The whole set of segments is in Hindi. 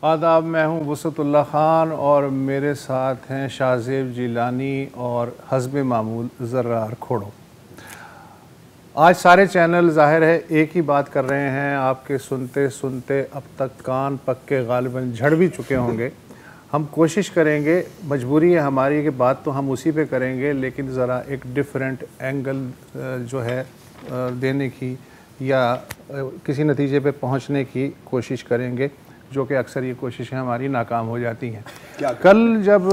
आदाब, मैं हूँ वसअतुल्लाह ख़ान और मेरे साथ हैं शाहज़ेब जिलानी और हस्ब मामूल ज़र्रार खोड़ो। आज सारे चैनल ज़ाहिर है एक ही बात कर रहे हैं। आपके सुनते सुनते अब तक कान पक्के गालिबन झड़ भी चुके होंगे। हम कोशिश करेंगे, मजबूरी है हमारी कि बात तो हम उसी पे करेंगे, लेकिन ज़रा एक डिफरेंट एंगल जो है देने की या किसी नतीजे पे पहुंचने की कोशिश करेंगे, जो कि अक्सर ये कोशिशें हमारी नाकाम हो जाती हैं। कल जब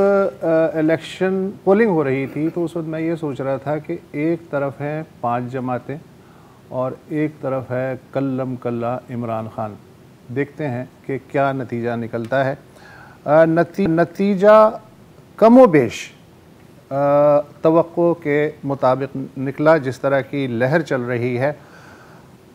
इलेक्शन पोलिंग हो रही थी तो उस वक्त मैं ये सोच रहा था कि एक तरफ हैं 5 जमातें और एक तरफ है कल्लम कल्ला इमरान खान। देखते हैं कि क्या नतीजा निकलता है। नतीजा कमोबेश तवक्को के मुताबिक निकला। जिस तरह की लहर चल रही है,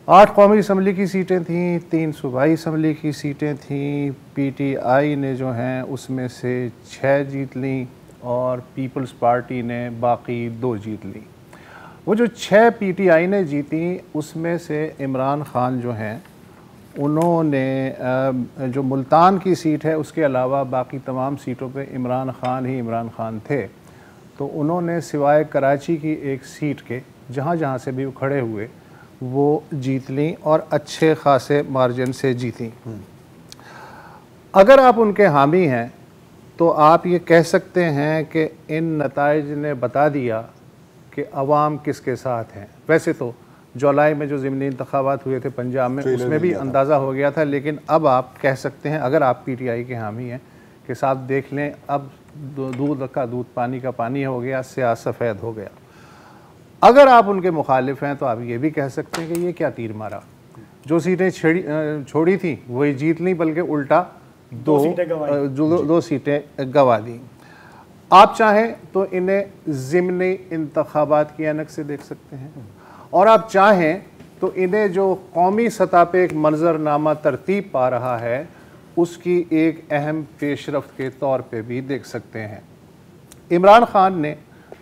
8 कौमी असम्बली की सीटें थीं, 3 सूबाई असम्बली की सीटें थीं। पीटीआई ने जो हैं उसमें से 6 जीत लीं और पीपल्स पार्टी ने बाकी 2 जीत लीं। वो जो 6 पीटीआई ने जीती उसमें से इमरान खान जो हैं उन्होंने जो मुल्तान की सीट है उसके अलावा बाकी तमाम सीटों पे इमरान खान थे, तो उन्होंने सिवाय कराची की एक सीट के जहाँ जहाँ से भी वो खड़े हुए वो जीत ली और अच्छे खासे मार्जिन से जीती। अगर आप उनके हामी हैं तो आप ये कह सकते हैं कि इन नताइज ने बता दिया कि अवाम किसके साथ हैं। वैसे तो जुलाई में जो ज़िमनी इंतखाबात हुए थे पंजाब में, उसमें भी अंदाज़ा हो गया था, लेकिन अब आप कह सकते हैं अगर आप पीटीआई के हामी हैं कि साहब देख लें, अब दूध का दूध पानी का पानी हो गया, स्याह सफ़ेद हो गया। अगर आप उनके मुखालिफ हैं तो आप ये भी कह सकते हैं कि ये क्या तीर मारा, जो सीटें छोड़ी थी वही जीत ली, बल्कि उल्टा दो सीटें गवा दी। आप चाहें तो इन्हें ज़िमनी इंतखाबात की ऐनक से देख सकते हैं, और आप चाहें तो इन्हें जो कौमी सतह पे एक मंजरनामा तरतीब पा रहा है उसकी एक अहम पेशरफ्त के तौर पे भी देख सकते हैं। इमरान खान ने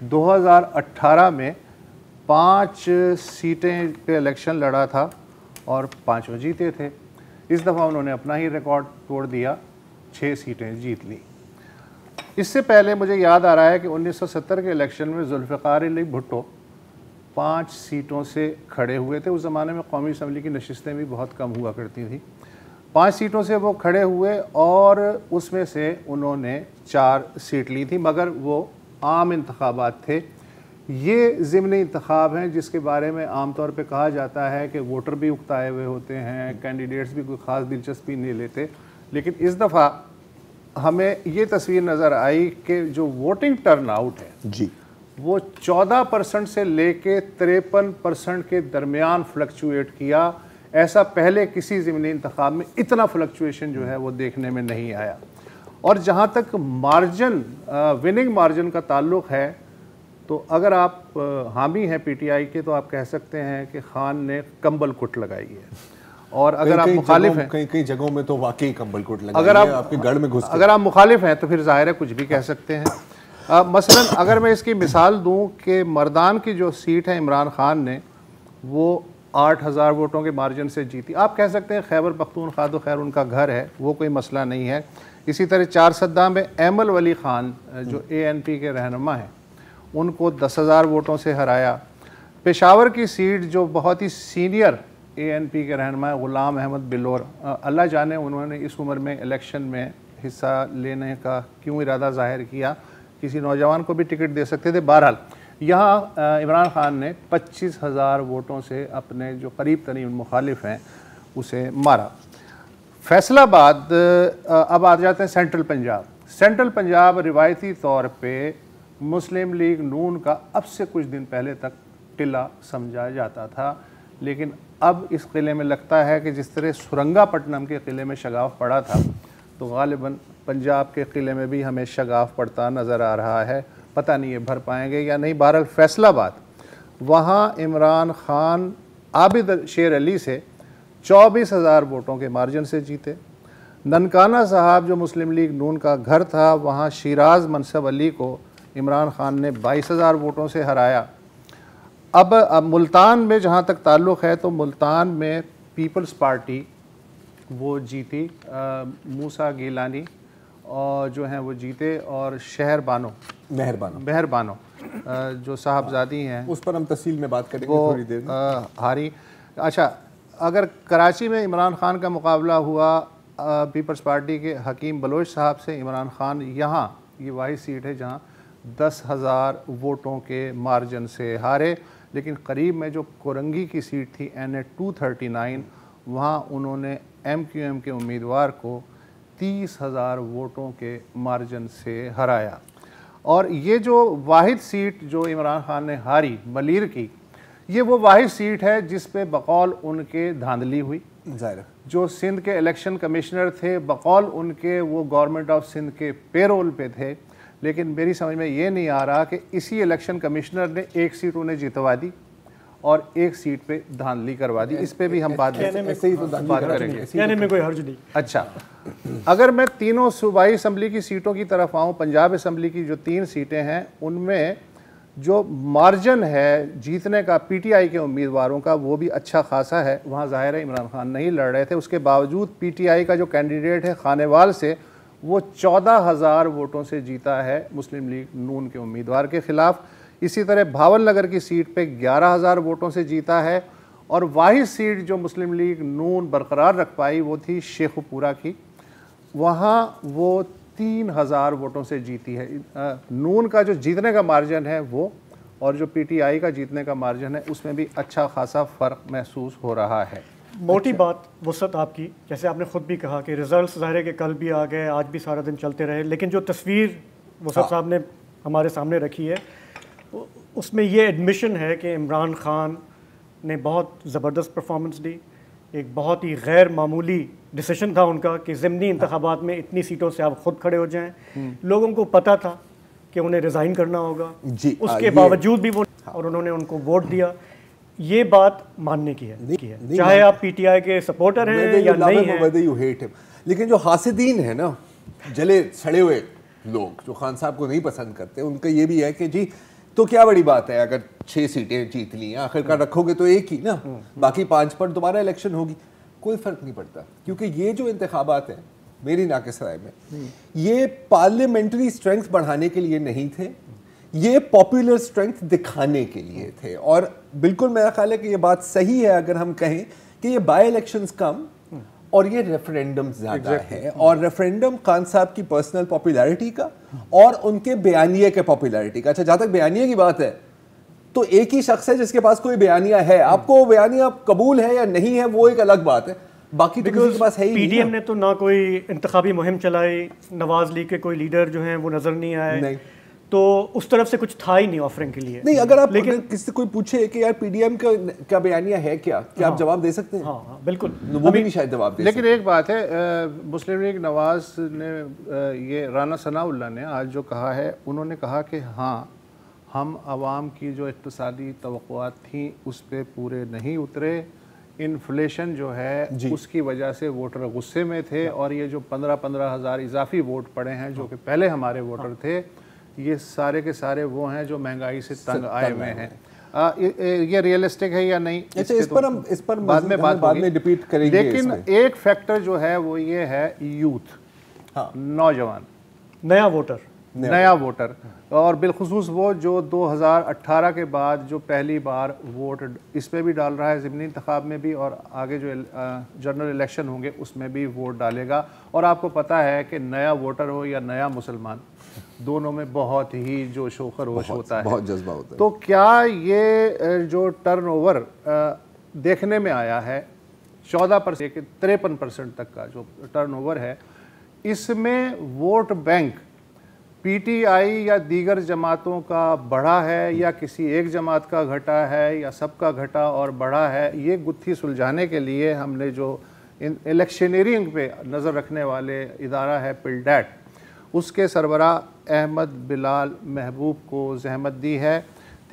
2018 में 5 सीटें पे इलेक्शन लड़ा था और 5 जीते थे। इस दफ़ा उन्होंने अपना ही रिकॉर्ड तोड़ दिया, 6 सीटें जीत ली। इससे पहले मुझे याद आ रहा है कि 1970 के इलेक्शन में जुल्फ़िकार अली भुट्टो 5 सीटों से खड़े हुए थे। उस ज़माने में कौमी असम्बली की नशिस्तें भी बहुत कम हुआ करती थी। 5 सीटों से वो खड़े हुए और उसमें से उन्होंने 4 सीट ली थी, मगर वो आम इंतखाबात थे। ये ज़िमनी इंतखाब हैं जिसके बारे में आम तौर पे कहा जाता है कि वोटर भी उकताए हुए होते हैं, कैंडिडेट्स भी कोई ख़ास दिलचस्पी नहीं लेते। लेकिन इस दफ़ा हमें ये तस्वीर नज़र आई कि जो वोटिंग टर्न आउट है जी, वो 14% से लेके 53% के दरमियान फ्लक्चुएट किया। ऐसा पहले किसी ज़िमनी इंतखाब में इतना फ्लक्चुएशन जो है वो देखने में नहीं आया। और जहाँ तक मार्जिन, विनिंग मार्जिन का ताल्लुक़ है, तो अगर आप हामी हैं पीटीआई के तो आप कह सकते हैं कि खान ने कंबल कुट लगाई है। और अगर आप मुखालिफ हैं, कई जगहों में तो वाकई कंबल कुट लगाई है, आपके गढ़ में घुस, अगर आप मुखालिफ हैं तो फिर ज़ाहिर है कुछ भी कह सकते हैं। मसलन अगर मैं इसकी मिसाल दूं कि मर्दान की जो सीट है इमरान खान ने वो 8000 वोटों के मार्जिन से जीती। आप कह सकते हैं खैबर पख्तूनख्वा तो खैर उनका घर है, वो कोई मसला नहीं है। इसी तरह 4 सद्दा में एमल वली खान जो ANP के रहनुमा हैं उनको 10,000 वोटों से हराया। पेशावर की सीट जो बहुत ही सीनियर ANP के रहनुमा ग़ुलाम अहमद बिलोर, अल्लाह जाने उन्होंने इस उम्र में इलेक्शन में हिस्सा लेने का क्यों इरादा ज़ाहिर किया, किसी नौजवान को भी टिकट दे सकते थे। बहरहाल यहाँ इमरान खान ने 25,000 वोटों से अपने जो करीब तरीन मुखालिफ हैं उसे मारा। फैसलाबाद, अब आ जाते हैं सेंट्रल पंजाब। सेंट्रल पंजाब रिवायती तौर पे मुस्लिम लीग नून का अब से कुछ दिन पहले तक टिला समझा जाता था, लेकिन अब इस किले में लगता है कि जिस तरह सुरंगापट्टनम के किले में शगाफ पड़ा था, तो गालिबन पंजाब के किले में भी हमें शगाफ पड़ता नज़र आ रहा है। पता नहीं ये भर पाएंगे या नहीं। बहरहाल फैसलाबाद, वहाँ इमरान खान आबिद शेर अली से 24,000 वोटों के मार्जिन से जीते। ननकाना साहब जो मुस्लिम लीग नून का घर था, वहाँ शिराज मनसब अली को इमरान खान ने 22,000 वोटों से हराया। अब मुल्तान में जहाँ तक ताल्लुक़ है, तो मुल्तान में पीपल्स पार्टी वो जीती, मूसा गिलानी और जो हैं वो जीते, और शहर बानो मेहर बानो जो साहबजादी हैं, उस पर हम तफसील में बात करेंगे वो थोड़ी देर में। हारी। अच्छा, अगर कराची में इमरान खान का मुकाबला हुआ पीपल्स पार्टी के हकीम बलोच साहब से, इमरान खान यहाँ ये वाही सीट है जहाँ 10,000 वोटों के मार्जिन से हारे। लेकिन करीब में जो कोरंगी की सीट थी NA 239, वहाँ उन्होंने MQM के उम्मीदवार को 30,000 वोटों के मार्जिन से हराया। और ये जो वाहिद सीट जो इमरान खान ने हारी मलीर की, ये वो वाहिद सीट है जिस पे बकौल उनके धांधली हुई। ज़ाहिर जो सिंध के इलेक्शन कमिश्नर थे, बकौल उनके वो गवर्नमेंट ऑफ सिंध के पेरोल पे थे। लेकिन मेरी समझ में ये नहीं आ रहा कि इसी इलेक्शन कमिश्नर ने एक सीट उन्हें जितवा दी और एक सीट पे धांधली करवा दी। इस पे भी हम बात करेंगे, कहने में कोई हर्ज नहीं। अच्छा, अगर मैं तीनों सूबाई असम्बली की सीटों की तरफ आऊँ, पंजाब असम्बली की जो 3 सीटें हैं उनमें जो मार्जिन है जीतने का PTI के उम्मीदवारों का वो भी अच्छा खासा है। वहाँ ज़ाहिर है इमरान खान नहीं लड़ रहे थे, उसके बावजूद PTI का जो कैंडिडेट है खानेवाल से, वो 14,000 वोटों से जीता है मुस्लिम लीग नून के उम्मीदवार के ख़िलाफ़। इसी तरह भावल नगर की सीट पे 11,000 वोटों से जीता है। और वाहिद सीट जो मुस्लिम लीग नून बरकरार रख पाई वो थी शेखुपुरा की, वहाँ वो 3,000 वोटों से जीती है। नून का जो जीतने का मार्जिन है वो, और जो PTI का जीतने का मार्जिन है उसमें भी अच्छा खासा फ़र्क महसूस हो रहा है। मोटी बात वसत आपकी, जैसे आपने ख़ुद भी कहा कि रिज़ल्ट ज़ाहिर है कि कल भी आ गए, आज भी सारा दिन चलते रहे, लेकिन जो तस्वीर वसत साहब ने हमारे सामने रखी है उसमें ये एडमिशन है कि इमरान खान ने बहुत ज़बरदस्त परफॉर्मेंस दी। एक बहुत ही गैर मामूली डिसीजन था उनका कि ज़िमनी इंतखाबात में इतनी सीटों से आप खुद खड़े हो जाएं। लोगों को पता था कि उन्हें रिज़ाइन करना होगा, उसके बावजूद भी वो और उन्होंने उनको वोट दिया। ये बात मानने की है, चाहे आप PTI के सपोर्टर हैं या नहीं हैं। लेकिन जो हासिदीन है ना, जले सड़े हुए लोग जो खान साहब को नहीं पसंद करते, उनका ये भी है कि जी तो क्या बड़ी बात है अगर 6 सीटें जीत ली, आखिरकार रखोगे तो एक ही ना, बाकी 5 पर दोबारा इलेक्शन होगी, कोई फर्क नहीं पड़ता। क्योंकि ये जो इंतखाबात हैं मेरी नाक़िस राय में, ये पार्लियामेंट्री स्ट्रेंथ बढ़ाने के लिए नहीं थे, ये पॉपुलर स्ट्रेंथ दिखाने के लिए थे। और बिल्कुल मेरा ख्याल है कि ये बात सही है अगर हम कहें कि ये बाई इलेक्शंस कम और ये रेफरेंडम ज़्यादा है। और रेफरेंडम खान साहब की पर्सनल पॉपुलैरिटी का और उनके बयानिए के पॉपुलैरिटी का। अच्छा, जहाँ तक बयानिए की बात है तो एक ही शख्स है जिसके पास कोई बयानिया है, आपको वो बयानिया कबूल है या नहीं है वो एक अलग बात है, बाकी तो किसी के पास है ही नहीं। PDM ने तो ना कोई इंतखाबी मुहिम चलाई, नवाज लीग के कोई लीडर जो हैं वो नजर नहीं आए, नहीं। तो उस तरफ से कुछ था ही नहीं ऑफरिंग के लिए। नहीं, अगर आप लेकिन किसी से कोई पूछे कि यार PDM का बयानिया है क्या आप जवाब दे सकते हैं? हाँ, बिल्कुल, वो भी नहीं शायद जवाब दे। लेकिन एक बात है, मुस्लिम लीग नवाज ने ये राना सनाउल्लाह ने आज जो कहा है, उन्होंने कहा कि हाँ हम आवाम की जो इक़्तिसादी तवक्कुआत थी उस पर पूरे नहीं उतरे, इन्फ्लेशन जो है उसकी वजह से वोटर गुस्से में थे, और ये जो 15-15 हज़ार इजाफी वोट पड़े हैं जो कि पहले हमारे वोटर थे, ये सारे के सारे वो हैं जो महंगाई से तंग आए हुए हैं। ये रियलिस्टिक है या नहीं, इस पर बाद में डिबेट करेंगे। लेकिन एक फैक्टर जो है वो ये है यूथ, नौजवान, नया वोटर, और बिलखुसूस वो जो 2018 के बाद जो पहली बार वोट इस पे भी डाल रहा है, ज़िमनी इंतखाब में भी, और आगे जो जनरल इलेक्शन होंगे उसमें भी वोट डालेगा। और आपको पता है कि नया वोटर हो या नया मुसलमान, दोनों में बहुत ही जोश व खरोश होता है, बहुत जज्बा होता है। तो क्या ये जो टर्नओवर देखने में आया है 14% 53% तक का जो टर्नओवर है, इसमें वोट बैंक PTI या दीगर जमातों का बढ़ा है या किसी एक जमात का घटा है या सबका घटा और बढ़ा है, ये गुत्थी सुलझाने के लिए हमने जो इलेक्शनरिंग पे नज़र रखने वाले इदारा है पिलडैट, उसके सरबराह अहमद बिलाल महबूब को जहमत दी है।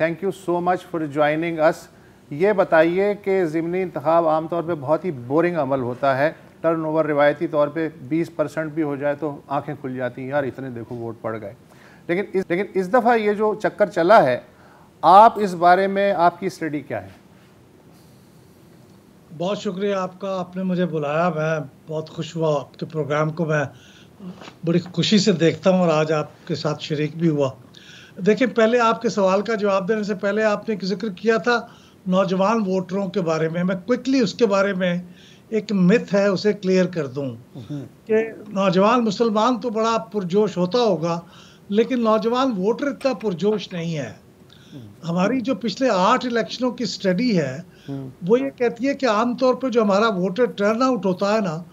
Thank you so much for joining us. ये बताइए कि ज़िमनी इंतखाब आमतौर पे बहुत ही बोरिंग अमल होता है, टर्नओवर रिवायती तौर पे 20% भी हो जाए तो आंखें खुल जाती हैं, यार इतने देखो वोट पड़ गए। लेकिन इस दफ़ा ये जो चक्कर चला है, आप इस बारे में आपकी स्टडी क्या है? बहुत शुक्रिया आपका, आपने मुझे बुलाया। मैं बहुत खुश हुआ, आपके प्रोग्राम को मैं बड़ी खुशी से देखता हूँ और आज आपके साथ शरीक भी हुआ। देखिए, पहले आपके सवाल का जवाब देने से पहले आपने एक जिक्र किया था नौजवान वोटरों के बारे में। मैं क्विकली उसके बारे में, एक मिथ है उसे क्लियर कर दूं कि नौजवान मुसलमान तो बड़ा पुरजोश होता होगा, लेकिन नौजवान वोटर इतना पुरजोश नहीं है। हमारी जो पिछले 8 इलेक्शनों की स्टडी है वो ये कहती है कि आमतौर पर जो हमारा वोटर टर्न आउट होता है ना,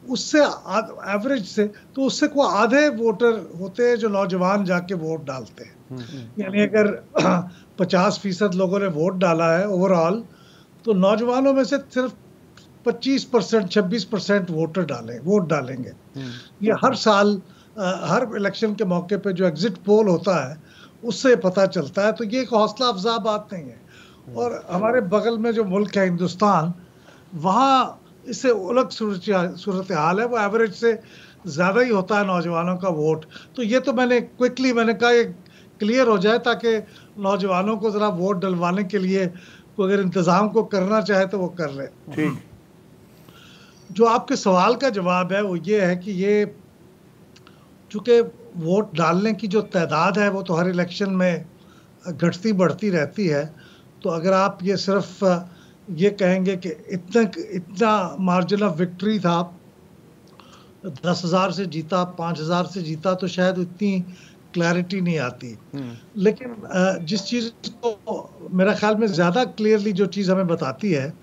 उससे एवरेज से तो उससे को आधे वोटर होते हैं जो नौजवान जाके वोट डालते हैं। यानी अगर 50% लोगों ने वोट डाला है ओवरऑल, तो नौजवानों में से सिर्फ 25% 26% वोट डालेंगे। ये हर साल हर इलेक्शन के मौके पे जो एग्जिट पोल होता है उससे पता चलता है। तो ये एक हौसला अफजा बात नहीं है। और हमारे बगल में जो मुल्क है हिंदुस्तान, वहाँ इससे अलग सूरत हाल है, वो एवरेज से ज़्यादा ही होता है नौजवानों का वोट। तो ये तो मैंने कहा ये क्लियर हो जाए ताकि नौजवानों को ज़रा वोट डलवाने के लिए कोई अगर इंतज़ाम को करना चाहे तो वो कर ले। ठीक। जो आपके सवाल का जवाब है वो ये है कि ये चूँकि वोट डालने की जो तादाद है वो तो हर इलेक्शन में घटती बढ़ती रहती है। तो अगर आप ये सिर्फ ये कहेंगे कि इतना मार्जिन ऑफ विक्ट्री था, 10,000 से जीता, 5,000 से जीता, तो शायद इतनी क्लैरिटी नहीं आती। लेकिन जिस चीज़ को मेरा ख्याल में ज़्यादा क्लियरली जो चीज़ हमें बताती है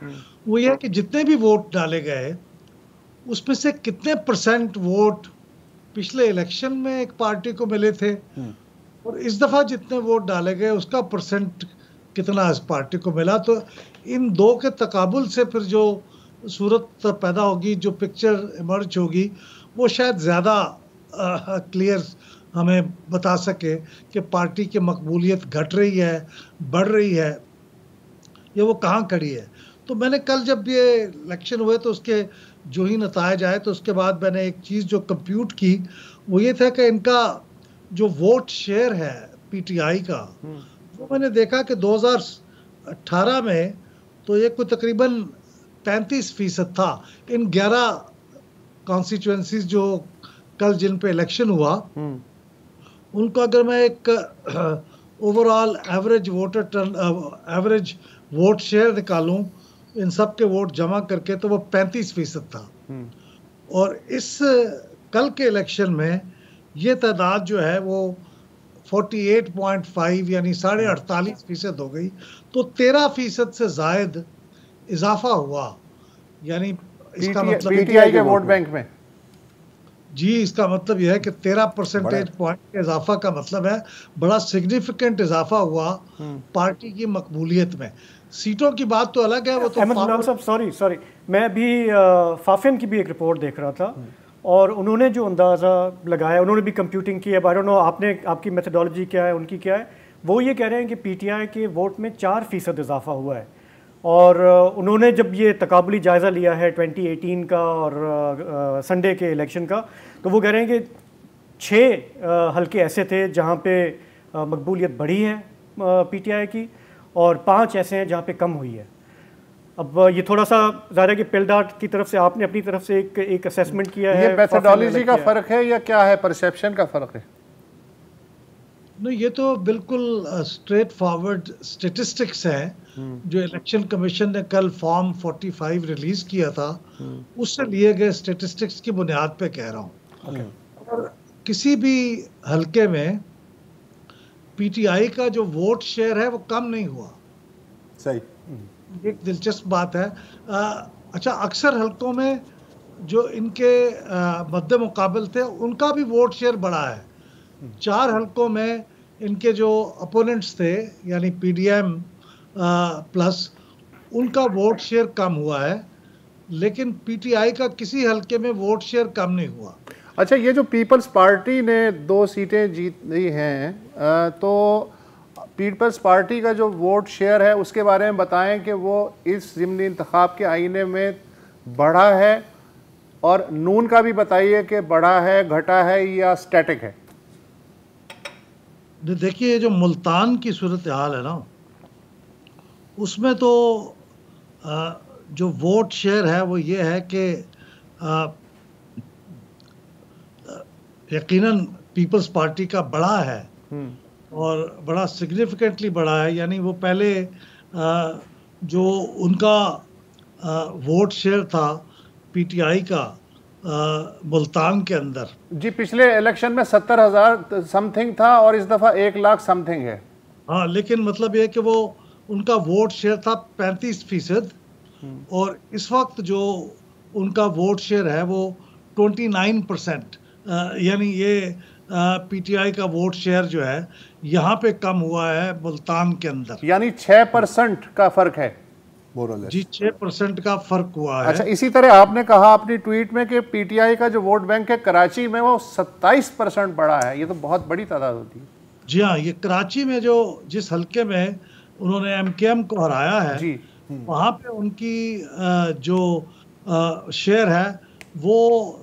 वो ये है कि जितने भी वोट डाले गए उसमें से कितने % वोट पिछले इलेक्शन में एक पार्टी को मिले थे और इस दफ़ा जितने वोट डाले गए उसका % कितना इस पार्टी को मिला। तो इन दो के तकाबुल से फिर जो सूरत पैदा होगी, जो पिक्चर इमर्ज होगी, वो शायद ज़्यादा क्लियर हमें बता सके कि पार्टी की मकबूलियत घट रही है, बढ़ रही है, या वो कहाँ खड़ी है। तो मैंने कल जब ये इलेक्शन हुए तो उसके जो ही नतायज आए तो उसके बाद मैंने एक चीज़ जो कंप्यूट की वो ये था कि इनका जो वोट शेयर है पीटीआई का, वो मैंने देखा कि 2018 में तो ये कोई तकरीबन 35% था। इन 11 कॉन्स्टिट्यूएंसीज जो कल जिन पे इलेक्शन हुआ उनको अगर मैं एक ओवरऑल एवरेज वोट शेयर निकालूं इन सब के वोट जमा करके, तो वो 35% था। और इस कल के इलेक्शन में ये तादाद जो है वो 48.5 यानी 48.5% हो गई। तो 13% से जायद इजाफा हुआ। यानी इसका मतलब पीटीआई के वोट बैंक में, जी, इसका मतलब यह है कि 13 परसेंटेज पॉइंट के इजाफा का मतलब है बड़ा सिग्निफिकेंट इजाफा हुआ पार्टी की मकबूलियत में। सीटों की बात तो अलग है, वो तो अहमद गुलाम साहब, सॉरी, मैं अभी फाफियन की भी एक रिपोर्ट देख रहा था और उन्होंने जो अंदाज़ा लगाया, उन्होंने भी कंप्यूटिंग की है। आई डोंट नो आपकी मेथडोलॉजी क्या है, उनकी क्या है। वो ये कह रहे हैं कि पीटीआई के वोट में 4% इजाफा हुआ है। और उन्होंने जब ये तकाबुली जायज़ा लिया है 2018 का और संडे के इलेक्शन का, तो वो कह रहे हैं कि 6 हल्के ऐसे थे जहाँ पे मकबूलियत बढ़ी है पीटीआई की और 5 ऐसे हैं जहाँ पे कम हुई है। अब ये थोड़ा सा ज़ाहिर है कि पिलडार्ट की तरफ से आपने अपनी तरफ से एक असेसमेंट किया है। ये मेथडोलॉजी का फ़र्क है या क्या है, परसेप्शन का फ़र्क है? नहीं, ये तो बिल्कुल स्ट्रेट फॉरवर्ड स्टेटिस्टिक्स हैं जो इलेक्शन कमीशन ने कल फॉर्म 45 रिलीज किया था, उससे लिए गए स्टेटिस्टिक्स की बुनियाद पे कह रहा हूँ। और किसी भी हल्के में पीटीआई का जो वोट शेयर है वो कम नहीं हुआ। सही, एक दिलचस्प बात है। अच्छा, अक्सर हल्कों में जो इनके मद्दे मुकाबल थे उनका भी वोट शेयर बढ़ा है। 4 हल्कों में इनके जो अपोनेंट्स थे यानी पीडीएम प्लस, उनका वोट शेयर कम हुआ है, लेकिन पीटीआई का किसी हल्के में वोट शेयर कम नहीं हुआ। अच्छा, ये जो पीपल्स पार्टी ने 2 सीटें जीत ली हैं, तो पीपल्स पार्टी का जो वोट शेयर है उसके बारे में बताएं कि वो इस ज़िमनी इंतखाब के आईने में बढ़ा है, और नून का भी बताइए कि बढ़ा है, घटा है या स्टैटिक है। देखिए, जो मुल्तान की सूरत हाल है ना, उसमें तो जो वोट शेयर है वो ये है कि यकीनन पीपल्स पार्टी का बड़ा है और बड़ा सिग्निफिकेंटली बड़ा है। यानी वो पहले जो उनका वोट शेयर था पीटीआई का मुल्तान के अंदर, जी पिछले इलेक्शन में 70,000 समथिंग था और इस दफ़ा 1 लाख समथिंग है। हाँ, लेकिन मतलब ये कि वो उनका वोट शेयर था 35%, और इस वक्त जो उनका वोट शेयर है वो 29%। यानी ये पीटीआई का वोट शेयर जो है यहाँ पे कम हुआ है मुल्तान के अंदर, यानी 6% का फर्क है जी 6% का फर्क हुआ है। अच्छा, इसी तरह आपने कहा अपनी ट्वीट में कि पीटीआई का जो वोट बैंक है कराची में वो 27% बढ़ा है। ये तो बहुत बड़ी तादाद होती है। जी हाँ, ये कराची में जो जिस हल्के में उन्होंने एमकेएम को हराया है जी वहाँ पे उनकी जो शेयर है वो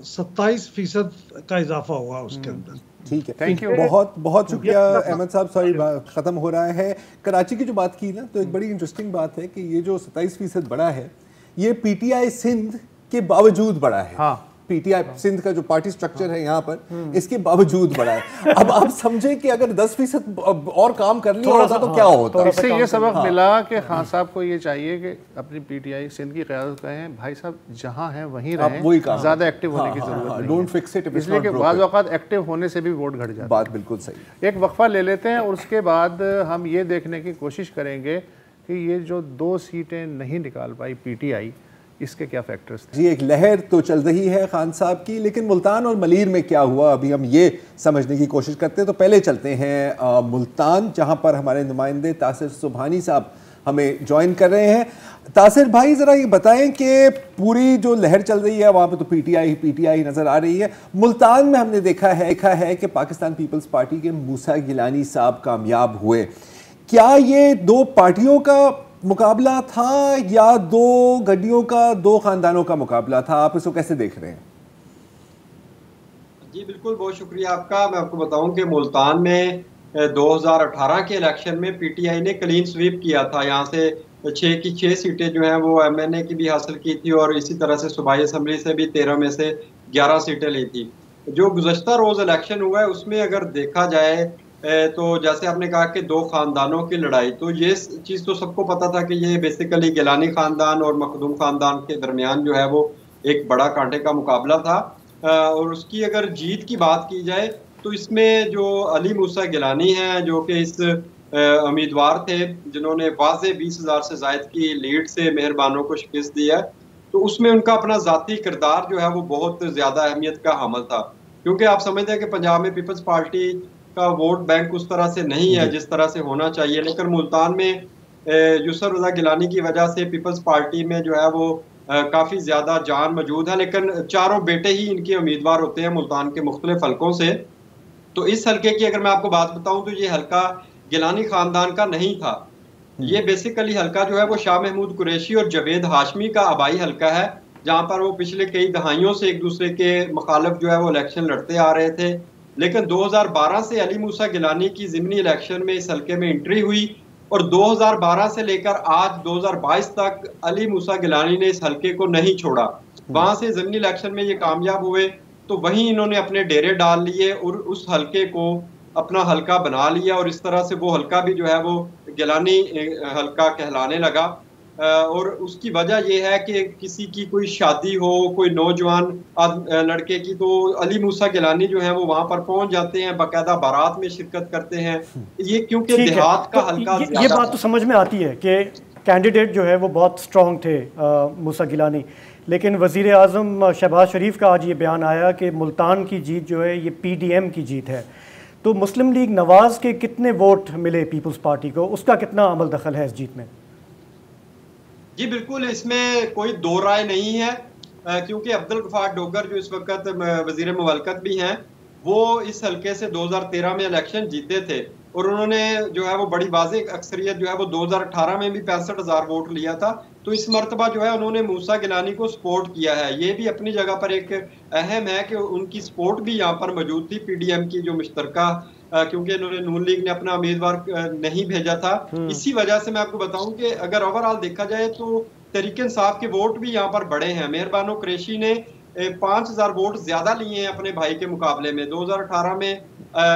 27% का इजाफा हुआ उसके अंदर। ठीक है, थैंक यू। बहुत बहुत शुक्रिया अहमद साहब। सॉरी ख़त्म हो रहा है। कराची की जो बात की ना, तो एक बड़ी इंटरेस्टिंग बात है कि ये जो 27% बढ़ा है ये पीटीआई सिंध के बावजूद बढ़ा है। हाँ, पीटीआई सिंध का जो पार्टी स्ट्रक्चर है यहाँ पर, इसके बावजूद बढ़ा है। अब आप समझे कि अगर 10% और काम कर लिया होता तो क्या होता। इससे ये सबक मिला कि खान साहब को ये चाहिए कि अपनी पीटीआई सिंध की क़यादत कहें भाई साहब जहाँ हैं वहीं रहें, ज़्यादा एक्टिव होने की जरूरत नहीं, डोंट फिक्स इट, इसलिए कि बाज़ औक़ात एक्टिव होने से भी वोट घट जाता है। बात बिल्कुल सही। एक वक्फा ले लेते हैं और उसके बाद हम ये देखने की कोशिश करेंगे कि ये जो 2 सीटें नहीं निकाल पाई पीटीआई, इसके क्या फैक्टर्स थे। जी, एक लहर तो चल रही है खान साहब की, लेकिन मुल्तान और मलीर में क्या हुआ अभी हम ये समझने की कोशिश करते हैं। तो पहले चलते हैं मुल्तान, जहां पर हमारे नुमाइंदे तासिर सुबहानी साहब हमें ज्वाइन कर रहे हैं। तासिर भाई ज़रा ये बताएं कि पूरी जो लहर चल रही है वहाँ पे तो पीटीआई नज़र आ रही है। मुल्तान में हमने देखा है कि पाकिस्तान पीपल्स पार्टी के मूसा गिलानी साहब कामयाब हुए। क्या ये 2 पार्टियों का मुकाबला था या 2 गड्डियों का, 2 खानदानों का मुकाबला था? आप इसको कैसे देख रहे हैं? जी बिल्कुल, बहुत शुक्रिया आपका। मैं आपको बताऊं कि मुल्तान में 2018 के इलेक्शन में पीटीआई ने क्लीन स्वीप किया था। यहाँ से 6 की 6 सीटें जो हैं वो एमएनए की भी हासिल की थी और इसी तरह से सूबाई असम्बली से भी 13 में से 11 सीटें ली थी। जो गुज़श्ता रोज़ इलेक्शन हुआ है उसमें अगर देखा जाए तो जैसे आपने कहा कि 2 खानदानों की लड़ाई, तो ये चीज़ तो सबको पता था कि ये बेसिकली गिलानी खानदान और मखदूम खानदान के दरमियान जो है वो एक बड़ा कांटे का मुकाबला था। और उसकी अगर जीत की बात की जाए तो इसमें जो अली मूसा गिलानी हैं जो कि इस उम्मीदवार थे जिन्होंने वाज़े 20,000 से ज़ायद की लीड से मेहरबानों को शिकस्त दी है, तो उसमें उनका अपना ज़ाती किरदार जो है वो बहुत ज़्यादा अहमियत का हामिल था। क्योंकि आप समझते हैं कि पंजाब में पीपल्स पार्टी का वोट बैंक उस तरह से नहीं है जिस तरह से होना चाहिए, लेकिन मुल्तान में यूसुफ रज़ा गिलानी की वजह से पीपल्स पार्टी में जो है वो काफ़ी ज़्यादा जान मौजूद है। लेकिन चारों बेटे ही इनके उम्मीदवार होते हैं मुल्तान के मुख्तलिफ हलकों से। तो इस हलके की अगर मैं आपको बात बताऊं तो ये हलका गिलानी खानदान का नहीं था। ये बेसिकली हलका जो है वो शाह महमूद कुरैशी और जवेद हाशमी का आबाई हलका है, जहाँ पर वो पिछले कई दहाइयों से एक दूसरे के मुखालिफ जो है वो इलेक्शन लड़ते आ रहे थे। लेकिन 2012 से अली मूसा गिलानी की ज़िमनी इलेक्शन में इस हलके में एंट्री हुई और 2012 से लेकर आज 2022 तक अली मूसा गिलानी ने इस हलके को नहीं छोड़ा। वहां से ज़िमनी इलेक्शन में ये कामयाब हुए तो वहीं इन्होंने अपने डेरे डाल लिए और उस हलके को अपना हलका बना लिया और इस तरह से वो हलका भी जो है वो गिलानी हलका कहलाने लगा। और उसकी वजह यह है कि किसी की कोई शादी हो, कोई नौजवान लड़के की, तो अली मूसा गिलानी जो है वो वहां पर पहुंच जाते हैं, बाकायदा बारात में शिरकत करते हैं। ये क्योंकि देहात का हल्का ये बात तो समझ में आती है कि कैंडिडेट जो है वो बहुत स्ट्रॉन्ग थे मूसा गिलानी, लेकिन वज़ीर आज़म शहबाज शरीफ का आज ये बयान आया कि मुल्तान की जीत जो है ये पीडीएम की जीत है। तो मुस्लिम लीग नवाज़ के कितने वोट मिले पीपल्स पार्टी को, उसका कितना अमल दखल है इस जीत में? जी बिल्कुल, इसमें कोई दो राय नहीं है, क्योंकि अब्दुल गफ्फार डोगर जो इस वक्त वज़ीर मुमलकत भी हैं, वो इस हलके से 2013 में इलेक्शन जीते थे और उन्होंने जो है वो बड़ी वाज़ेह अक्सरियत जो है वो 2018 में भी 65,000 वोट लिया था। तो इस मरतबा जो है उन्होंने मूसा गिलानी को सपोर्ट किया है। ये भी अपनी जगह पर एक अहम है कि उनकी सपोर्ट भी यहाँ पर मौजूद थी पीडीएम की जो मुश्तरका, क्योंकि इन्होंने नून लीग ने अपना उम्मीदवार नहीं भेजा था। इसी वजह से मैं आपको बताऊं कि अगर ओवरऑल देखा जाए तो तहरीक इंसाफ के वोट भी यहाँ पर बढ़े हैं। मेहरबानो कुरैशी ने 5000 वोट ज्यादा लिए हैं अपने भाई के मुकाबले में। 2018 में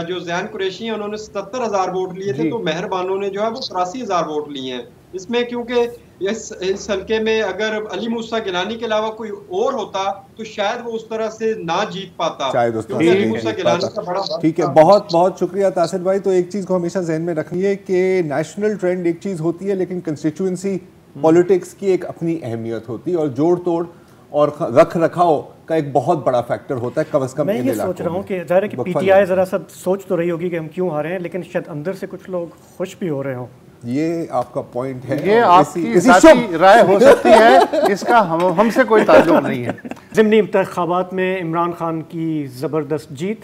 जो जैन कुरैशी हैं उन्होंने 77,000 वोट लिए थे, तो मेहरबानो ने जो है वो 83,000 वोट लिए हैं इसमें। क्योंकि इस हल्के में अगर अली मूसा गिलानी के अलावा कोई और होता तो शायद वो उस तरह से ना जीत पाता, क्योंकि अली मूसा गिलानी का बड़ा। ठीक है, बहुत बहुत शुक्रिया तासिर भाई। तो एक चीज को हमेशा जहन में रखनी है कि नेशनल ट्रेंड एक चीज होती है, लेकिन कंस्टिट्यूएंसी पॉलिटिक्स की एक अपनी अहमियत होती है, और जोड़ तोड़ और रख रखाव का एक बहुत बड़ा फैक्टर होता है, कम से कम। मैं ये सोच रहा हूँ कि ज़ाहिर है कि पीटीआई ज़रा सा सोच तो रही होगी कि हम क्यों हारे हैं, लेकिन शायद अंदर से कुछ लोग खुश भी हो रहे हों। ये आपका पॉइंट है, ये आपकी ज़ाती राय हो सकती है, इसका हमसे कोई ताल्लुक नहीं है। ज़िमनी इंतखाबात में इमरान खान की ज़बरदस्त जीत,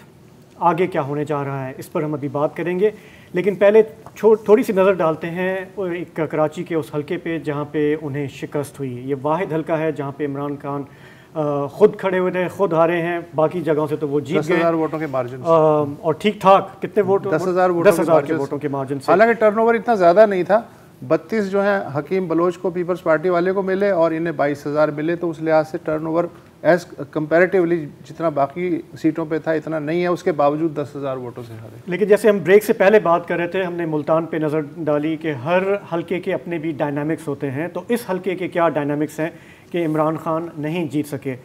आगे क्या होने जा रहा है इस पर हम अभी बात करेंगे, लेकिन पहले थोड़ी सी नज़र डालते हैं एक कराची के उस हलके पे जहाँ पे उन्हें शिकस्त हुई। ये वाहिद हलका है जहाँ पे इमरान खान खुद खड़े हुए थे, खुद हारे हैं, बाकी जगहों से तो वो जीत गए 10,000 वोटों के मार्जिन से। और ठीक ठाक कितने वोट? 10,000 वोटों के मार्जिन से। हालांकि टर्नओवर इतना ज़्यादा नहीं था, 32 जो है हकीम बलोच को पीपल्स पार्टी वाले को मिले और इन्हें 22,000 मिले, तो उस लिहाज से टर्नओवर एज कंपैरेटिवली जितना बाकी सीटों पे था इतना नहीं है, उसके बावजूद 10,000 वोटों से हारे। लेकिन जैसे हम ब्रेक से पहले बात कर रहे थे, हमने मुल्तान पे नज़र डाली कि हर हलके के अपने भी डायनामिक्स होते हैं, तो इस हलके के क्या डायनामिक्स हैं कि इमरान खान नहीं जीत सके।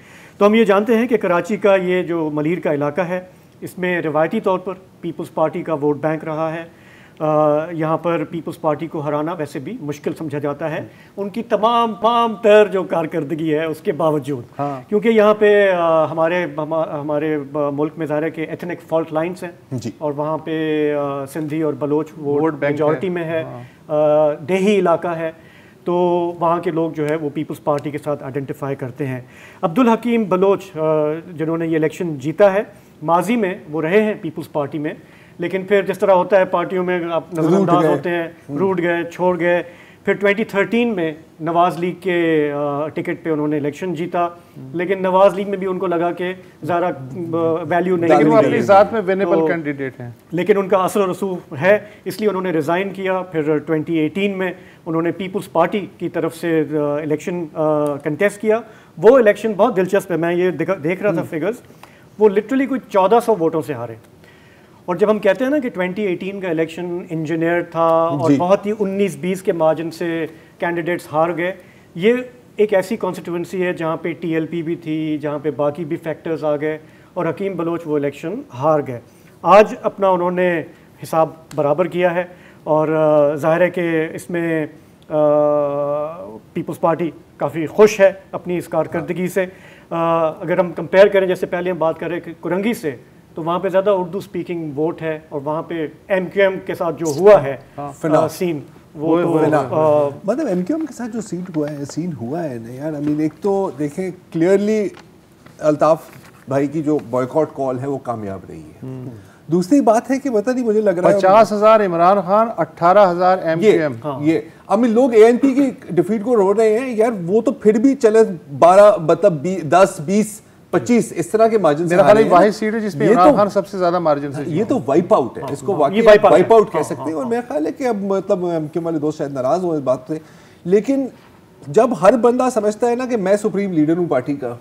तो हम ये जानते हैं कि कराची का ये जो मलीर का इलाका है, इसमें रिवायती तौर पर पीपल्स पार्टी का वोट बैंक रहा है। यहाँ पर पीपल्स पार्टी को हराना वैसे भी मुश्किल समझा जाता है, उनकी तमाम तर जो कारकर्दगी है उसके बावजूद। क्योंकि यहाँ पे हमारे मुल्क में ज़ाहिर है कि एथनिक फॉल्ट लाइन्स हैं, और वहाँ पे सिंधी और बलोच वोट मेजॉरिटी में है। देही इलाका है, तो वहाँ के लोग जो है वो पीपल्स पार्टी के साथ आइडेंटिफाई करते हैं। अब्दुल हकीम बलोच जिन्होंने ये इलेक्शन जीता है, माजी में वो रहे हैं पीपल्स पार्टी में, लेकिन फिर जिस तरह होता है पार्टियों में आप नजरअंदाज होते हैं, रूठ गए, छोड़ गए। फिर 2013 में नवाज़ लीग के टिकट पे उन्होंने इलेक्शन जीता, लेकिन नवाज़ लीग में भी उनको लगा कि ज़्यादा वैल्यू नहीं है, वो अपनी ज़ात में विनेबल कैंडिडेट हैं, लेकिन उनका असर रसूख है, इसलिए उन्होंने रिज़ाइन किया। फिर 2018 में उन्होंने पीपल्स पार्टी की तरफ से इलेक्शन कंटेस्ट किया। वो इलेक्शन बहुत दिलचस्प है, मैं ये देख रहा था फिगर्स, वो लिटरली कोई 1400 वोटों से हारे। और जब हम कहते हैं ना कि 2018 का इलेक्शन इंजीनियर था और बहुत ही 19-20 के मार्जिन से कैंडिडेट्स हार गए, ये एक ऐसी कॉन्स्टिट्यूंसी है जहाँ पे टीएलपी भी थी, जहाँ पे बाकी भी फैक्टर्स आ गए, और हकीम बलोच वो इलेक्शन हार गए। आज अपना उन्होंने हिसाब बराबर किया है, और ज़ाहिर है कि इसमें पीपल्स पार्टी काफ़ी खुश है अपनी इस कारकर्दगी से। अगर हम कंपेयर करें, जैसे पहले हम बात कर रहे हैं कुरंगी से, तो वहाँ पे ज़्यादा उर्दू स्पीकिंग वोट है, और वहाँ पे एमक्यूएम के साथ जो हुआ है सीन, वो तो मतलब एमक्यूएम के साथ जो सीन हुआ है ना यार, आई मीन एक तो देखें क्लियरली अल्ताफ भाई की जो बॉयकॉट कॉल है वो कामयाब रही है। दूसरी बात है कि पता नहीं, मुझे लग रहा है 50,000 इमरान खान, 18,000 एमक्यूएम। ये अब लोग एएनपी की डिफीट को रो रहे हैं यार, वो तो फिर भी चले 12 मतलब 10 20 25 इस तरह के मार्जिन से। मेरा ख्याल है वाहिद सीट है जिसपे इमरान खान सबसे ज्यादा मार्जिन से। ये तो वाइप आउट है, इसको वाकई वाइप आउट कह सकते हैं। और मेरा ख्याल है कि अब मतलब एमक्यूएम वाले दोस्त शायद नाराज हो इस बात से, लेकिन जब हर बंदा समझता है ना कि मैं सुप्रीम लीडर हूं पार्टी का,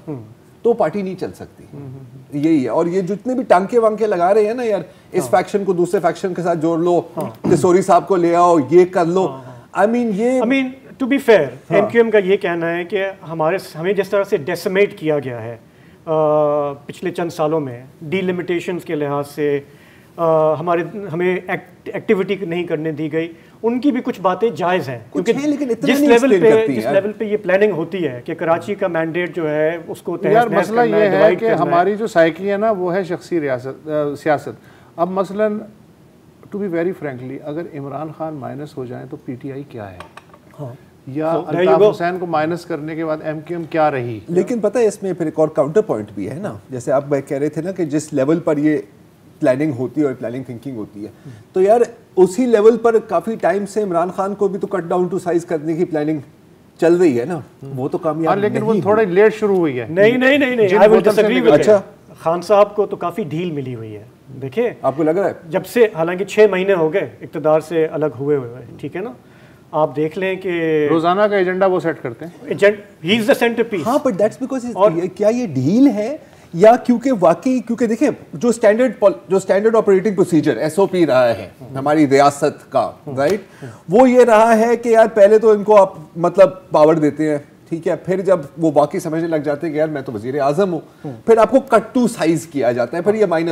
तो पार्टी नहीं चल सकती। यही है। और ये जितने भी टांके वांके लगा रहे हैं ना यार, इस फैक्शन को दूसरे फैक्शन के साथ जोड़ लो, तिसोरी साहब को ले आओ, ये कर लो, I mean to be fair MQM का ये कहना है कि हमें जिस तरह से डेसिमेट किया गया है पिछले चंद सालों में, डीलिमिटेशंस के लिहाज से हमें एक्टिविटी नहीं करने दी गई, उनकी भी कुछ बातें जायज़ हैं, क्योंकि जिस लेवल पे ये प्लानिंग होती है कि कराची का मैंडेट जो है उसको यार मसला ये है कि हमारी जो साइकी है ना वो है शख्सी सियासत। अब मसलन टू बी वेरी फ्रेंकली, अगर इमरान खान माइनस हो जाए तो पीटीआई क्या है, या अल्ताफ हुसैन को माइनस करने के बाद एमक्यूएम क्या रही। लेकिन पता है इसमें फिर एक और काउंटर पॉइंट भी है ना, जैसे आप कह रहे थे ना कि जिस लेवल पर ये प्लानिंग होती है और प्लानिंग थिंकिंग होती है, तो यार उसी लेवल पर काफी टाइम से इमरान खान को भी तो कट डाउन टू साइज करने की प्लानिंग चल रही है ना, वो तो कामयाब लेकिन वो थोड़ी लेट शुरू हुई है। नहीं आई विल डिसएग्री विद। अच्छा, खान साहब को तो काफी ढील मिली हुई है। देखिए, आपको लग रहा है जब से, हालांकि 6 महीने हो गए इक़्तिदार से अलग हुए, ठीक है ना, आप देख लें कि रोजाना का एजेंडा वो सेट करते हैं, he is the centre piece. हाँ, बट दैट्स बिकॉज क्या ये ढील है या क्योंकि वाकई, क्योंकि देखिए जो स्टैंडर्ड ऑपरेटिंग प्रोसीजर एसओपी रहा है हमारी रियासत का, राइट, वो ये रहा है कि यार पहले तो इनको आप मतलब पावर देते हैं, ठीक है, फिर जब वो वाकई समझने लग जाते हैं कि यार मैं तो वजीर आजम हूँ, फिर आपको कट टू साइज किया जाता है, फिर ये -1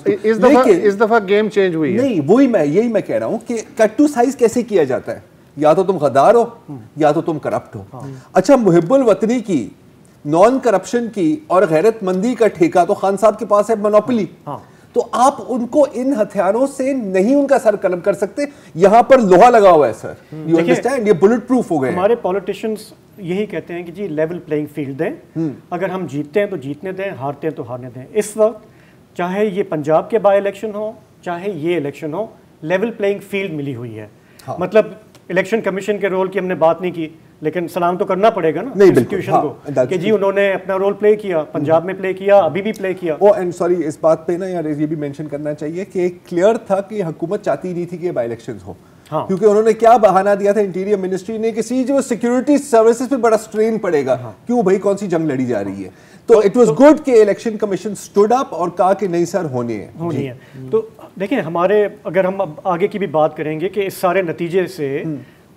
-2। इस दफा गेम चेंज हुई है। नहीं, यही मैं कह रहा हूँ कि कट टू साइज कैसे किया जाता है, या तो तुम गद्दार हो या तो तुम करप्ट हो। अच्छा, मुहिब्बुल वतनी की, नॉन करप्शन की और गैरतमंदी का ठेका तो खान साहब के पास है, मोनोपोली। तो आप उनको इन हथियारों से नहीं उनका सर कलम कर सकते। यहां पर लोहा लगा हुआ है सर, यू अंडरस्टैंड, ये बुलेट प्रूफ हो गए। हमारे पॉलिटिशियंस यही कहते हैं कि जी लेवल प्लेइंग फील्ड दें, अगर हम जीतते हैं तो जीतने दें, हारते हैं तो हारने दें। इस वक्त चाहे ये पंजाब के बाई इलेक्शन हो, चाहे ये इलेक्शन हो, लेवल प्लेइंग फील्ड मिली हुई है। मतलब इलेक्शन कमीशन के रोल की हमने बात नहीं की, लेकिन सलाम तो करना पड़ेगा ना इंस्टीट्यूशन को कि जी उन्होंने अपना रोल प्ले किया, पंजाब में प्ले किया, अभी भी प्ले किया। ओ एंड सॉरी, इस बात पे ना यार ये भी मेंशन करना चाहिए कि क्लियर था कि हुकूमत चाहती नहीं थी कि बाई इलेक्शंस हो। हाँ। क्योंकि उन्होंने क्या बहाना दिया था इंटीरियर मिनिस्ट्री ने कि सी जो सिक्योरिटी सर्विसेज पे बड़ा स्ट्रेन पड़ेगा। हाँ। क्यों भाई, कौन सी जंग लड़ी जा रही है? तो इट वाज गुड कि इलेक्शन कमीशन स्टूड अप और कहा कि नहीं सर होनी है। तो देखिए हमारे, अगर हम अब आगे की भी बात करेंगे कि इस सारे नतीजे से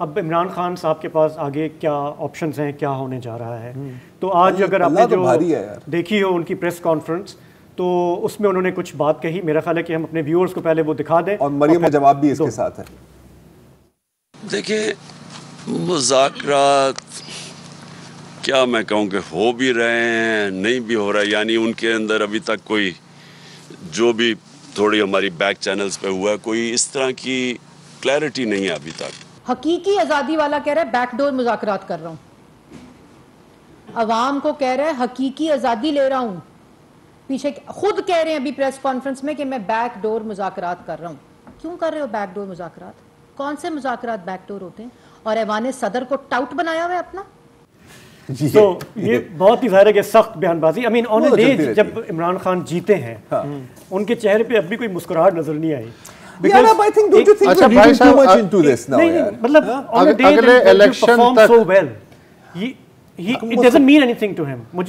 अब इमरान खान साहब के पास आगे क्या ऑप्शंस हैं, क्या होने जा रहा है। तो आज अगर आपने जो देखी हो उनकी प्रेस कॉन्फ्रेंस, तो उसमें उन्होंने कुछ बात कही, मेरा ख्याल है कि हम अपने व्यूअर्स को पहले वो दिखा दें और मरियम का जवाब भी इसके साथ है। देखिए, मुज़ाकरात क्या मैं कहूँ कि हो भी रहे हैं, नहीं भी हो रहा है, यानी उनके अंदर अभी तक कोई, जो भी थोड़ी हमारी बैक चैनल्स पे हुआ है, कोई इस तरह की क्लैरिटी नहीं है अभी तक। हकीकी आज़ादी वाला कह रहा है बैकडोर मुज़ाकरात कर रहा हूँ, अवाम को कह रहा है हकीकी आज़ादी ले रहा हूँ, पीछे खुद कह रहे हैं अभी प्रेस कॉन्फ्रेंस में कि मैं बैकडोर मुज़ाकरात कर रहा हूँ। क्यों कर रहे हो बैकडोर मुज़ाकरात? कौन से मुज़ाकरात बैकडोर होते हैं? और ऐवान सदर को टाउट बनाया हुआ है अपना। तो ये बहुत ही ज़ाहिर है कि सख्त बयानबाजी। आई मीन ऑन डे जब इमरान खान जीते हैं, उनके चेहरे पे अब भी कोई मुस्कुराहट नजर नहीं आई।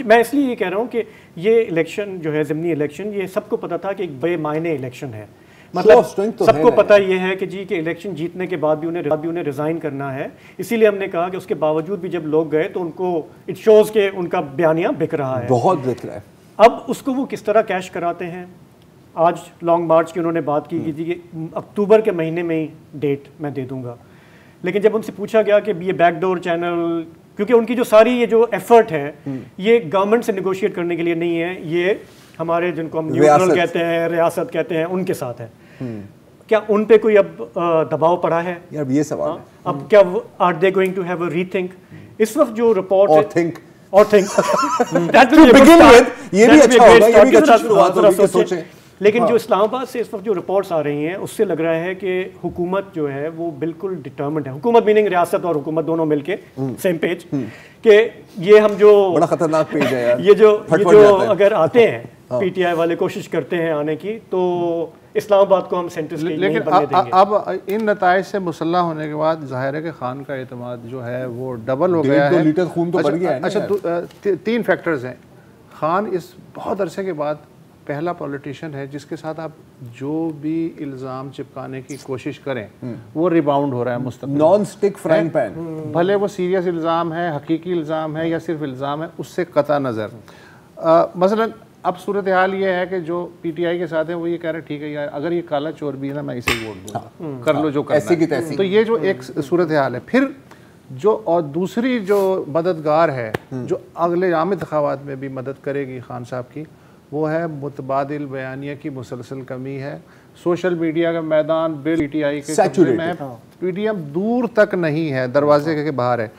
मैं इसलिए ये कह रहा हूँ कि ये इलेक्शन जो है, ज़िमनी इलेक्शन, ये सबको पता था कि एक बेमायने इलेक्शन है। मतलब सबको पता ये है कि जी के इलेक्शन जीतने के बाद भी उन्हें रिजाइन करना है। इसीलिए हमने कहा कि उसके बावजूद भी जब लोग गए तो उनको इट शोज के उनका बयानिया बिक रहा है, बहुत बिक रहा है। अब उसको वो किस तरह कैश कराते हैं। आज लॉन्ग मार्च की उन्होंने बात की थी कि अक्टूबर के महीने में ही डेट मैं दे दूंगा, लेकिन जब उनसे पूछा गया कि ये बैकडोर चैनल, क्योंकि उनकी जो सारी ये जो एफर्ट है ये गवर्नमेंट से नेगोशिएट करने के लिए नहीं है, ये हमारे जिनको हम न्यूट्रल कहते हैं, रियासत कहते हैं, उनके साथ है। क्या उन पे कोई अब दबाव पड़ा है? यार ये सवाल है। अब क्या are they going to have a rethink? इस वक्त जो रिपोर्ट और think that will begin with, ये भी अच्छा होगा, ये भी अच्छी शुरुआत होगी कि सोचें। लेकिन जो इस्लामाबाद से इस वक्त जो रिपोर्ट्स आ रही हैं उससे लग रहा है कि हुकूमत जो है वो बिल्कुल डिटर्मिन्ड है, हुकूमत मीनिंग रियासत और हुकूमत दोनों मिलके सेम पेज, कि ये हम जो बड़ा खतरनाक पेज है यार, ये जो अगर आते हैं पीटीआई वाले कोशिश करते हैं आने की, तो इस्लामाबाद को हम सेंटर स्टेज नहीं बनने देंगे। अब इन नताइज से मुसल्ला होने के बाद जाहिर है कि खान का एतमाद जो है वो डबल हो गया है। 2 लीटर खून तो बढ़ गया है। अच्छा, 3 फैक्टर्स हैं। खान इस बहुत अरसे के बाद पहला पॉलिटिशियन है जिसके साथ आप जो भी इल्ज़ाम चिपकाने की कोशिश करें वो रिबाउंड हो रहा है मुस्तकिल, नॉन स्टिक फ्राइंग पैन। भले वो सीरियस इल्ज़ाम है, हकीकी इल्ज़ाम है या सिर्फ इल्ज़ाम है, उससे कता नज़र। मसलन अब सूरत हाल ये है कि जो पीटीआई के साथ है वो ये कह रहे हैं ठीक है यार, अगर ये काला चोर भी है ना मैं इसे वोट दूंगा, कर लो जो करना है। तो ये जो एक सूरत हाल है। फिर जो और दूसरी जो मददगार है जो अगले आम इंतखाबात में भी मदद करेगी खान साहब की, वो है मुतबादिल बयानिया की मुसलसल कमी है। सोशल मीडिया का मैदान पीटीआई के कब्जे में है, पीडीएम दूर तक नहीं है, दरवाजे के बाहर है।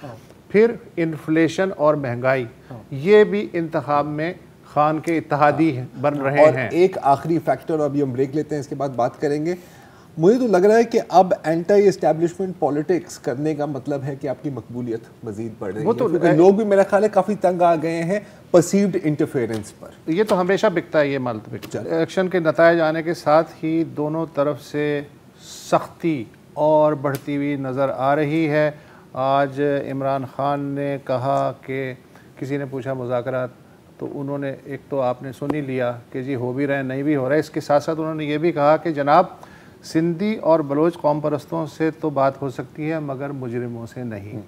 फिर इन्फ्लेशन और महंगाई, ये भी इंतखाब में खान के इत्तेहादी बन रहे हैं। एक आखिरी फैक्टर, अभी हम ब्रेक लेते हैं, इसके बाद बात करेंगे। मुझे तो लग रहा है कि अब एंटी एस्टैब्लिशमेंट पॉलिटिक्स करने का मतलब है कि आपकी मकबूलियत मजीद बढ़ रही है, क्योंकि लोग भी मेरा ख्याल है काफ़ी तंग आ गए हैं परसीव्ड इंटरफेरेंस पर। ये तो हमेशा बिकता है ये माल। इलेक्शन के नतायज आने के साथ ही दोनों तरफ से सख्ती और बढ़ती हुई नज़र आ रही है। आज इमरान खान ने कहा कि किसी ने पूछा मुज़ाकरात, तो उन्होंने एक तो आपने सुन ही लिया कि जी हो भी रहे हैं, नहीं भी हो रहा है। इसके साथ साथ उन्होंने ये भी कहा कि जनाब सिंधी और बलोच कौम परस्तों से तो बात हो सकती है मगर मुजरिमों से नहीं।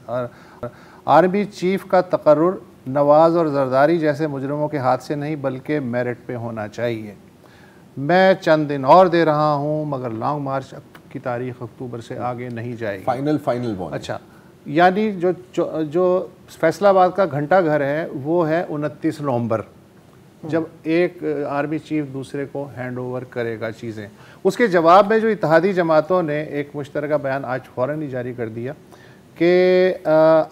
और आर्मी चीफ का तकर्रुर नवाज़ और जरदारी जैसे मुजरिमों के हाथ से नहीं बल्कि मेरिट पे होना चाहिए। मैं चंद दिन और दे रहा हूँ मगर लॉन्ग मार्च की तारीख अक्टूबर से आगे नहीं जाएगी। Final warning. अच्छा, यानी जो फैसलाबाद का घंटा घर है वो है 29 नवंबर, जब एक आर्मी चीफ दूसरे को हैंड ओवर करेगा चीज़ें। उसके जवाब में जो इत्तेहादी जमातों ने एक मुश्तरका बयान आज फ़ौरन ही जारी कर दिया कि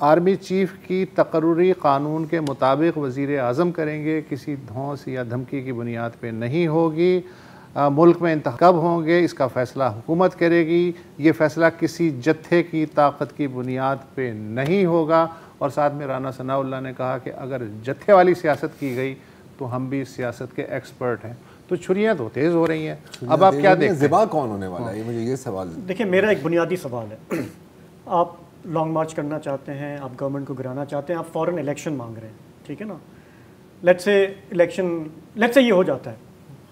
आर्मी चीफ की तकर्रुरी कानून के मुताबिक वज़ीर आज़म करेंगे, किसी धौंस या धमकी की बुनियाद पे नहीं होगी। मुल्क में इंतखाब होंगे, इसका फ़ैसला हुकूमत करेगी। ये फ़ैसला किसी जत्थे की ताकत की बुनियाद पे नहीं होगा। और साथ में राना सनाउल्लाह ने कहा कि अगर जत्थे वाली सियासत की गई तो हम भी इस सियासत के एक्सपर्ट हैं। तो छुरियाँ तो तेज़ हो रही हैं। अब आप क्या देखते हैं, ज़िबा कौन होने वाला है? मुझे ये सवाल। देखिए, मेरा एक बुनियादी सवाल है। आप लॉन्ग मार्च करना चाहते हैं, आप गवर्नमेंट को गिराना चाहते हैं, आप फ़ौरन इलेक्शन मांग रहे हैं, ठीक है ना। लेट्स से ये हो जाता है,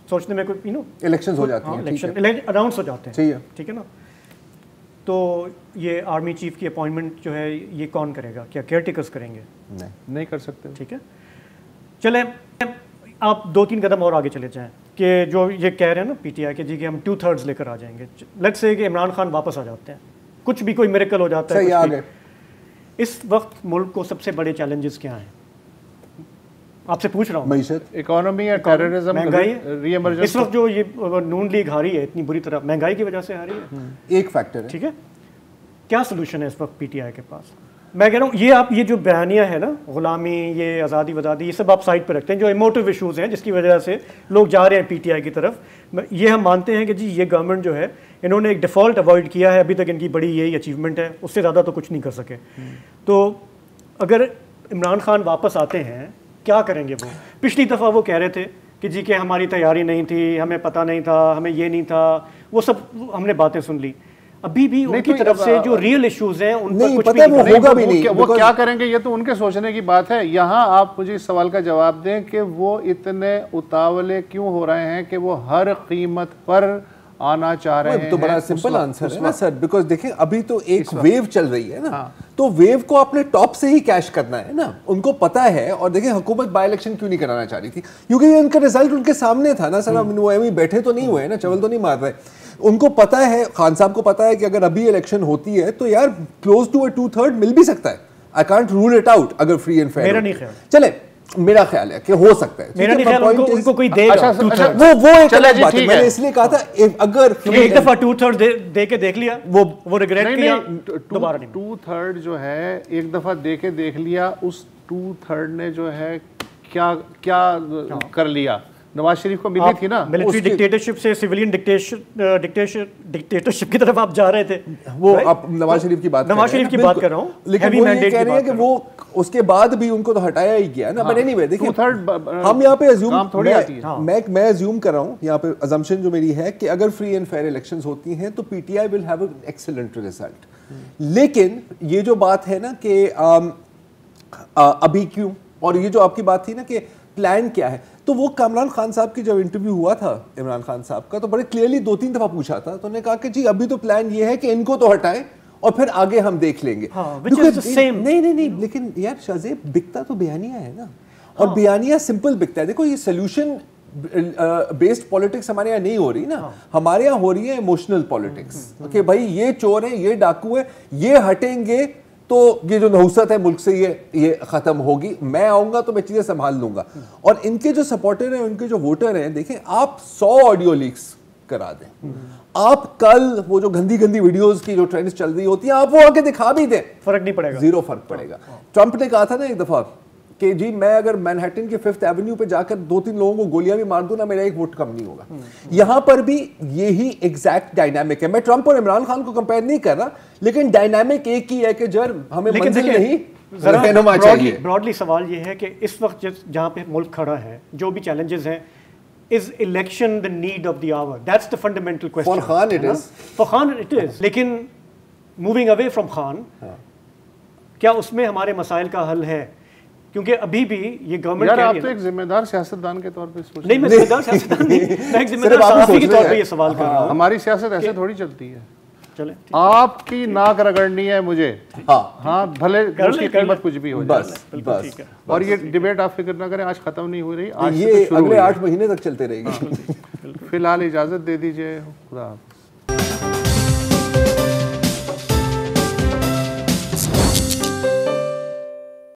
सोचने में कोई इलेक्शंस हो जाते हैं, इलेक्शन अनाउंस हो जाते हैं, ठीक है ना। तो ये आर्मी चीफ की अपॉइंटमेंट जो है ये कौन करेगा? क्या केयर टेकर्स करेंगे? नहीं कर सकते। ठीक है, चले आप 2-3 कदम और आगे चले जाएं कि जो ये कह रहे हैं ना पीटीआई के जी कि हम 2/3 लेकर आ जाएंगे। लेट्स से कि इमरान खान वापस आ जाते हैं, कुछ भी कोई मिरेकल हो जाता है, आ गए। इस वक्त मुल्क को सबसे बड़े चैलेंजेस क्या हैं? आपसे पूछ रहा हूँ। मईशत, इकोनॉमी या टेररिज्म, महंगाई, रीइमर्जेंस। इस वक्त जो ये नून लीग हारी है इतनी बुरी तरह, महंगाई की वजह से हारी है, एक फैक्टर है। ठीक है, क्या सोल्यूशन है इस वक्त पीटीआई के पास? मैं कह रहा हूँ ये जो बयानियाँ है ना, गुलामी, ये आज़ादी वज़ादी, ये सब आप साइड पर रखते हैं। जो इमोटिव इशूज़ हैं जिसकी वजह से लोग जा रहे हैं पीटीआई की तरफ, ये हम मानते हैं कि जी ये गवर्नमेंट जो है इन्होंने एक डिफ़ॉल्ट अवॉइड किया है, अभी तक इनकी बड़ी यही अचीवमेंट है, उससे ज़्यादा तो कुछ नहीं कर सके। तो अगर इमरान खान वापस आते हैं क्या करेंगे वो? पिछली दफ़ा वो कह रहे थे कि जी कि हमारी तैयारी नहीं थी, हमें पता नहीं था, हमें ये नहीं था, वो सब हमने बातें सुन ली। अभी भी उनकी तरफ से जो रियल इश्यूज हैं उन पर कुछ भी नहीं होगा भी नहीं। वो क्या करेंगे ये तो उनके सोचने की बात है। यहाँ आप मुझे इस सवाल का जवाब दें कि वो इतने उतावले क्यों हो रहे हैं कि वो हर कीमत पर आना चाह रहे हैं? तो बड़ा सिंपल आंसर है ना सर, बिकॉज देखिए अभी तो एक वेव चल रही है ना, तो वेव को अपने टॉप से ही कैश करना है ना, उनको पता है। और देखिए हुकूमत बाय इलेक्शन क्यों नहीं कराना चाह रही थी, क्योंकि ये उनका रिजल्ट उनके सामने था ना सर। वो एम बैठे तो नहीं हुए ना, चवल तो नहीं मार रहे। उनको पता है, खान साहब को पता है कि अगर अभी इलेक्शन होती है तो यार क्लोज टू 2/3 मिल भी सकता है। I can't rule it out अगर फ्री एंड फेयर। मेरा नहीं ख्याल, चले मेरा ख्याल है कि हो सकता है। मेरा नहीं ख्याल उनको कोई देगा। अच्छा, वो एक अलग बात है। मैंने इसलिए कहा था अगर एक दफा 2/3 दे के देख लिया, वो रिग्रेट किया, दोबारा नहीं। 2/3 जो है एक दफा दे के देख लिया, उस 2/3 ने जो है क्या कर लिया। नवाज शरीफ को मिली थी ना, मिलिट्री डिक्टेटरशिप से सिविलियन डिक्टेटरशिप की तरफ आप जा रहे थे। वो आप नवाज शरीफ की बात कर रहा हूँ, लेकिन वो ये कह रहे हैं कि वो उसके बाद भी उनको तो हटाया ही गया ना। बट एनीवे देखिए, हम यहाँ पे मैं अज्यूम कर रहा हूँ, यहाँ पे अजम्पशन जो मेरी है कि अगर फ्री एंड फेयर इलेक्शंस होती हैं तो PTI will have an excellent result. लेकिन ये जो बात है ना कि अभी क्यों, और ये जो आपकी बात थी ना कि प्लान क्या है, तो वो इमरान खान साहब की जब इंटरव्यू हुआ था इमरान खान साहब का, तो बड़े क्लियरली 2-3 दफा पूछा था, तो उन्होंने कहा कि जी अभी तो प्लान ये है कि इनको तो हटाएं और फिर आगे हम देख लेंगे। नहीं, लेकिन यार शाहजेब, बिकता तो बयानिया है ना, और बयानिया सिंपल बिकता है। देखो ये सोल्यूशन बेस्ड पॉलिटिक्स हमारे यहाँ नहीं हो रही ना, हमारे यहाँ हो रही है इमोशनल पॉलिटिक्स कि भाई ये चोर है, ये डाकू है, ये हटेंगे तो ये जो नहुसत है मुल्क से ये खत्म होगी, मैं आऊंगा तो मैं चीजें संभाल लूंगा। और इनके जो सपोर्टर हैं, उनके जो वोटर हैं, देखें आप 100 ऑडियो लीक्स करा दें, आप कल वो जो गंदी वीडियोस की जो ट्रेंड्स चल रही होती है आप वो आके दिखा भी दें, फर्क नहीं पड़ेगा, जीरो फर्क पड़ेगा। ट्रंप ने कहा था ना एक दफा कि जी मैं अगर मैनहट्टन के 5th एवेन्यू पे जाकर 2-3 लोगों को गोलियां भी मार दूं ना, मेरा एक वोट कम नहीं होगा। यहां पर भी यही एग्जैक्ट डायनामिक है। मैं ट्रंप और इमरान खान को कंपेयर नहीं कर रहा, लेकिन डायनामिक एक ही है कि जर हमें मंजिल नहीं रहनुमा चाहिए। ब्रॉडली सवाल ये है कि इस वक्त जहां पे मुल्क खड़ा है, जो भी चैलेंजेस हैं, is election the need of the hour? That's the fundamental question. For Khan it is. For Khan it is. लेकिन moving away from Khan, क्या उसमें हमारे मसाइल का हल है? क्योंकि अभी भी ये गवर्नमेंट यार आप तो एक जिम्मेदार सियासतदान के तौर पे सोच नहीं, मैं जिम्मेदार सियासतदान नहीं, मैं एक जिम्मेदार सहाफ़ी के तौर पे ये सवाल कर रहा हूँ। हमारी सियासत ऐसे थोड़ी चलती है। चले आपकी नाक रगड़नी है मुझे, हाँ भले उसकी कीमत कुछ भी हो जाए, बस। और ये डिबेट आप फिक्र ना करें, आज खत्म नहीं हो रही, आज ये अगले 8 महीने तक चलते रहेगी। फिलहाल इजाजत दे दीजिए, खुदा।